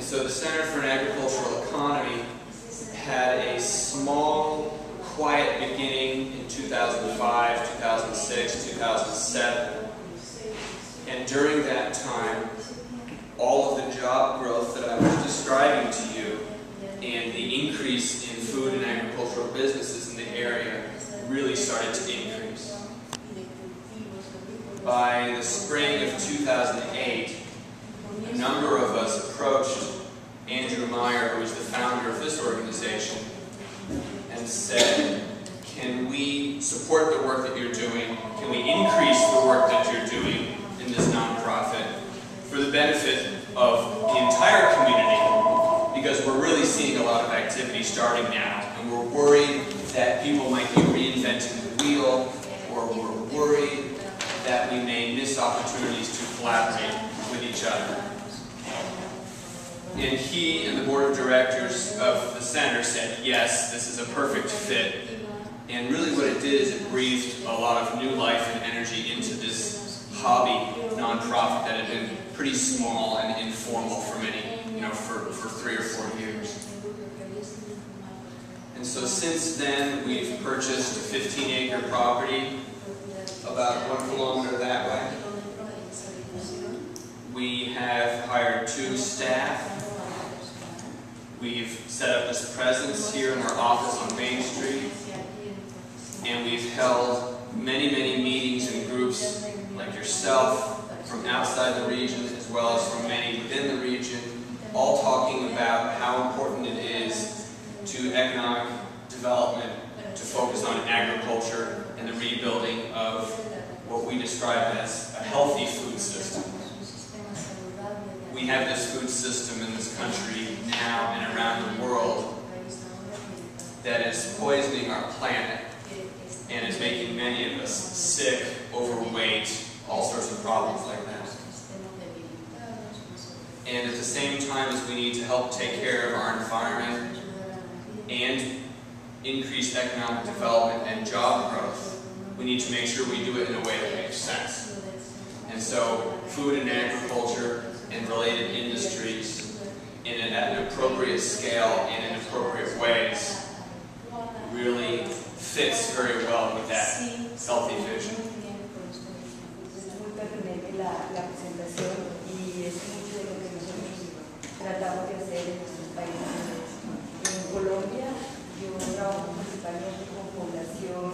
so the Center for an Agricultural Economy had a small, quiet beginning in 2005, 2006, 2007. And during that time, all of the job growth that I was describing to you and the increase in food and agricultural businesses in the area really started to increase. By the spring of 2008, a number of us approached Andrew Meyer, who is the founder of this organization, and said, can we support the work that you're doing? Can we increase the work that you're doing in this nonprofit for the benefit of the entire community? Because we're really seeing a lot of activity starting now, and we're worried that people might be reinventing the wheel, or we're worried that we may miss opportunities to collaborate with each other. And he and the board of directors of the center said, yes, this is a perfect fit. And really what it did is it breathed a lot of new life and energy into this hobby nonprofit that had been pretty small and informal for many, for 3 or 4 years. And so since then, we've purchased a 15-acre property about 1 kilometer that way. We have hired 2 staff. We've set up this presence here in our office on Main Street. And we've held many, many meetings and groups like yourself from outside the region as well as from many within the region, all talking about how important it is to economic development to focus on agriculture and the rebuilding of what we describe as a healthy food system. We have this food system in this country now and around the world that is poisoning our planet and is making many of us sick, overweight, all sorts of problems like that. And at the same time as we need to help take care of our environment and increase economic development and job growth, we need to make sure we do it in a way that makes sense. And so food and agriculture and related industries at an appropriate scale and in appropriate ways really fits very well with that healthy vision. Tratamos de hacer en nuestros países. En Colombia, yo trabajo principalmente con población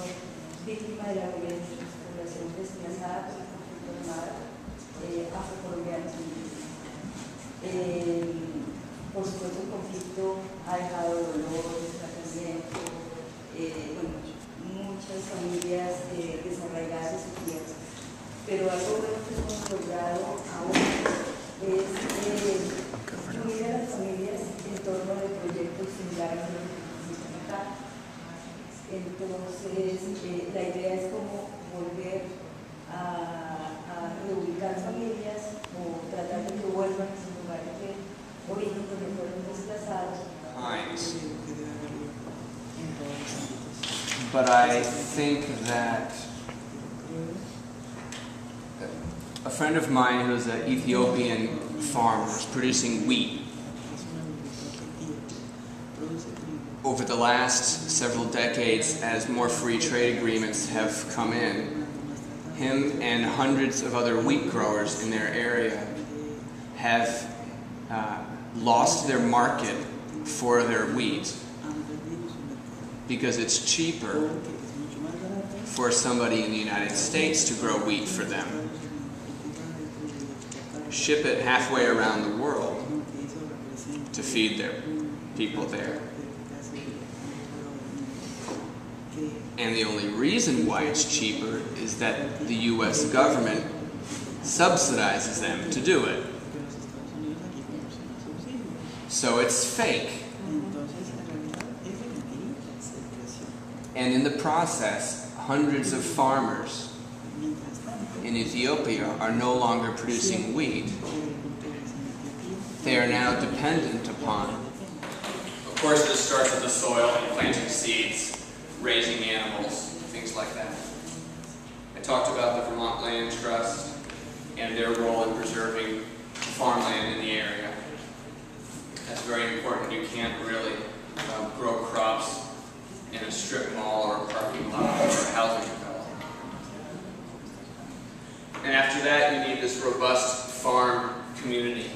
víctima de la violencia, población desplazada por el conflicto armado, afrocolombianos. Por supuesto, el conflicto ha dejado dolor, desplazamiento, muchas familias desarraigadas de su tierra. Pero algo que hemos logrado ahora es unir a las familias en torno de proyectos similares a los que existen acá. Entonces, la idea es como volver a reubicar familias o tratar de que vuelvan a sus lugares de origen donde fueron desplazados. But I think that a friend of mine who's an Ethiopian farmer is producing wheat. Over the last several decades, as more free trade agreements have come in, him and hundreds of other wheat growers in their area have lost their market for their wheat because it's cheaper for somebody in the United States to grow wheat for them. Ship it halfway around the world to feed their people there. And the only reason why it's cheaper is that the U.S. government subsidizes them to do it. So it's fake. And in the process, hundreds of farmers in Ethiopia are no longer producing wheat. They are now dependent upon. Of course, this starts with the soil and planting seeds, raising animals, things like that. I talked about the Vermont Land Trust and their role in preserving farmland in the area. That's very important. You can't really grow crops in a strip mall or a parking lot or a housing development. And after that, you need this robust farm community.